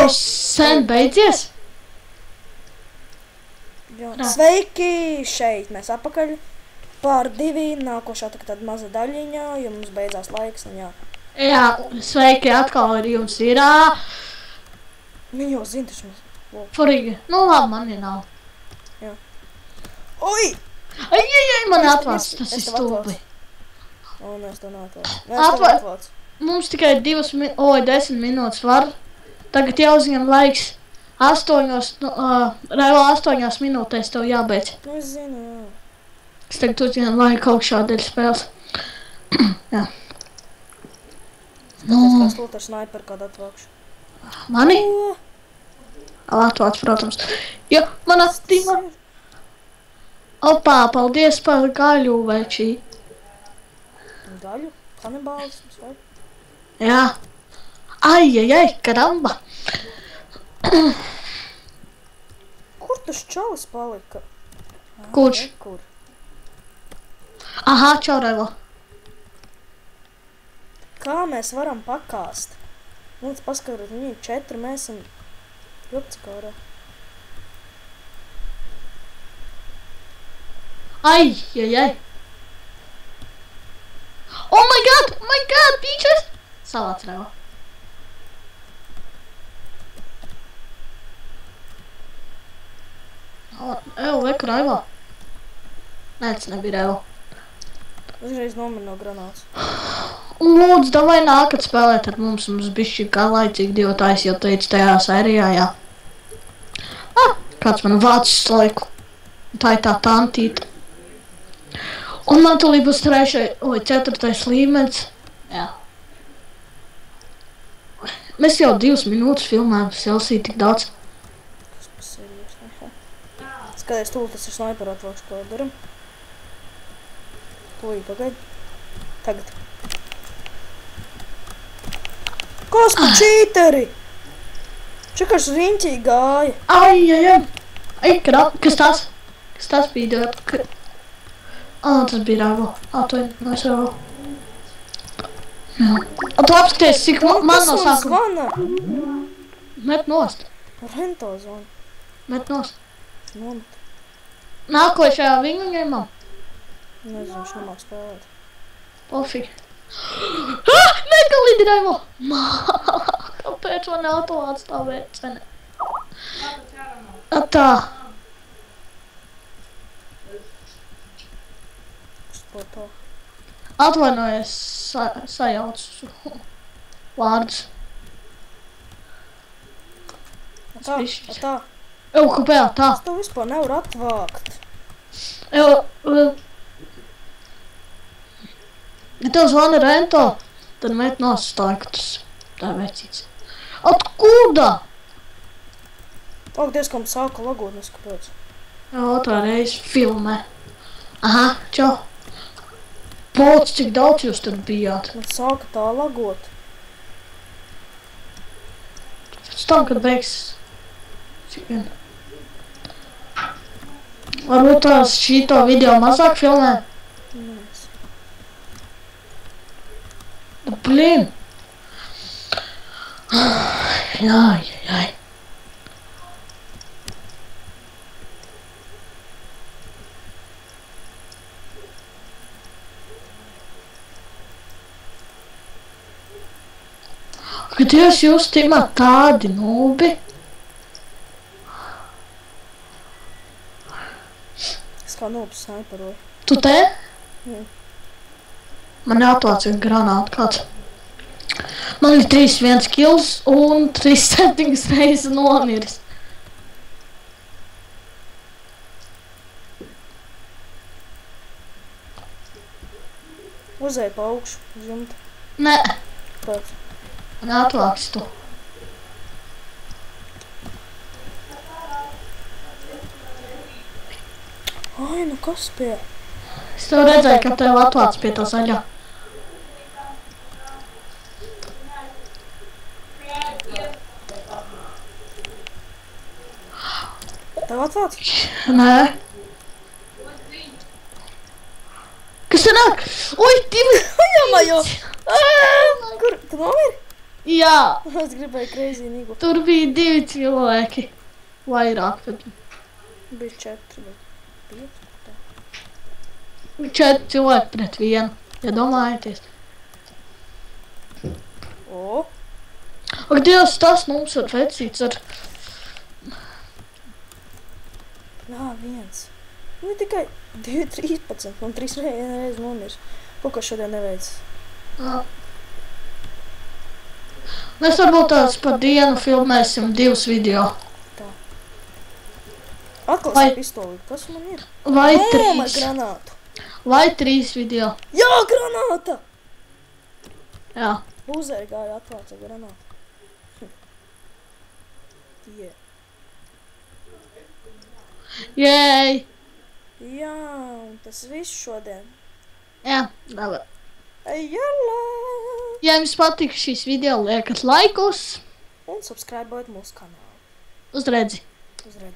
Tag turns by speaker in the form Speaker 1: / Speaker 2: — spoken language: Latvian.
Speaker 1: jau sen beidzies?
Speaker 2: Sveiki, šeit mēs apakaļ. Pār 2, nākošā tāda maza daļiņā, jo mums beidzās laiks, un jā.
Speaker 1: Jā, sveiki, atkal ar jums ir.
Speaker 2: Viņi jau zina, taču mēs.
Speaker 1: Forīgi. Nu labi, man ir nav.
Speaker 2: Jā. Oi!
Speaker 1: Ai, man atvāc, tas ir stulbi.
Speaker 2: O, nē, es to neatvāc.
Speaker 1: Mums tikai 10 minūtes var. Tagad jāuzņem laiks. 8 minūtēs tev jābeidz.
Speaker 2: Nu, es zinu, jā.
Speaker 1: Es tagad uzņem laiku augšā dēļ spēles. Jā.
Speaker 2: Es kā stulta ar snaiperu kādu atvākšu.
Speaker 1: Mani? Atvāc, protams. Jo, man attīmā. Opā, paldies par gaļu, večī.
Speaker 2: Gaļu? Kanibālisms, vai?
Speaker 1: Jā. Ai, karamba.
Speaker 2: Kur tas čalis palika?
Speaker 1: Kurš?
Speaker 2: Kur?
Speaker 1: Aha, čau, Raivo.
Speaker 2: Kā mēs varam pakāst? Mums paskatot, viņi 4, mēs esam jopcikārā.
Speaker 1: Ai. Oh my god, pīčas! Salāts, Raivo. Leku Raivo. Nē, tas nebija Raivo.
Speaker 2: Uzreiz nomir no granāts.
Speaker 1: Un lūdzu, davai nākat spēlēt ar mums. Mums bišķi kā laicīgi divotājs jau teica tajā sērijā, jā. Kāds man vācis laiku. Tā ir tā tantīta. Un man tūlīt būs 3. vai 4. līmenis. Jā. Mēs jau 2 minūtes filmējam, tas jālasīja tik daudz.
Speaker 2: Kas pa serijas, ne? Skaties, tūlīt tas ir snaiperu atvākšu, ko daram. Tūlīt, pagaid. Tagad. Kas pa čīteri? Čekars riņķī gāja.
Speaker 1: Ai, kas tas? Kas tas bija? Tas bija Raivo. Atvainojies, Raivo. Jā. Tu apskaties, cik man no sākuma.
Speaker 2: Zvana?
Speaker 1: Met nost.
Speaker 2: Rento zvana.
Speaker 1: Met nost.
Speaker 2: Nomet.
Speaker 1: Nākošajā viņu ņemam.
Speaker 2: Nezinu, viņš nemāk spēlēt.
Speaker 1: Pofīgi. Negalidi, Raivo! Kāpēc man autovāts tā veicene? Tā.
Speaker 2: Sportā.
Speaker 1: Atvainojies, sajaucu vārdus.
Speaker 2: Tā.
Speaker 1: Kāpēc tā?
Speaker 2: Es to vispār nevaru atvākt.
Speaker 1: Ja tev zvana Rento, tad met nostāktus. Tā vecīts. Atkuda?
Speaker 2: Paldies, kam sāka lagot, neskapēc.
Speaker 1: Jā, otrā reize filmē. Aha, čau. Poc, cik daudz jūs tad bijāt?
Speaker 2: Man sāka tā lagot.
Speaker 1: Pēc tam, kad beigs. Cik vien. Varbūt tās šito video mazāk filmē?
Speaker 2: Nes.
Speaker 1: Nu, blin. Ai. Kad jūs timāt tādi nūbi?
Speaker 2: Es kā nūbis snaiperoju.
Speaker 1: Tu te?
Speaker 2: Jā.
Speaker 1: Man jāatvāc vien granātu kāds. Man ir 3-1 kills un 3-7 reizes nomiris.
Speaker 2: Uzēju pa augšu, uz jumta.
Speaker 1: Nē,
Speaker 2: Pēc.
Speaker 1: man jāatvāks tu.
Speaker 2: Ai, nu kas pie?
Speaker 1: Es tev redzēju, ka tev atvāc pie tā zaļā.
Speaker 2: Tev atvāc?
Speaker 1: Nē. Kas te nāk? Oi, divi!
Speaker 2: Ojamajo! Kur? Tu nomiri?
Speaker 1: Jā,
Speaker 2: Es gribēju crazy Nigu.
Speaker 1: tur bija 2 cilvēki. Vairāk, tad
Speaker 2: Bija 4, bet 5.
Speaker 1: 4 cilvēki pret 1. Iedomājieties.
Speaker 2: O,
Speaker 1: Ak, Dievs, tas mums var vecīts ar...
Speaker 2: jā, 1. Nu, tikai 2, 13, un 3 reiz nomirs. Kaut kas šodien neveic.
Speaker 1: Jā. Mēs varbūt tādus par dienu filmēsim 2 video.
Speaker 2: Atklāsim pistoli. Kas man ir?
Speaker 1: Vai
Speaker 2: Doma
Speaker 1: 3.
Speaker 2: granātu.
Speaker 1: Vai 3 video.
Speaker 2: Jā, granāta!
Speaker 1: Jā.
Speaker 2: Lūzeri gāja atklāts ar granātu. Yeah.
Speaker 1: Jēj!
Speaker 2: Jā, un tas viss šodien.
Speaker 1: Jā, labi.
Speaker 2: Ejala!
Speaker 1: Ja jums patika šīs video, liekat laikus.
Speaker 2: Un subscribe mūsu kanālu.
Speaker 1: Uz redzi!
Speaker 2: Uz redzi.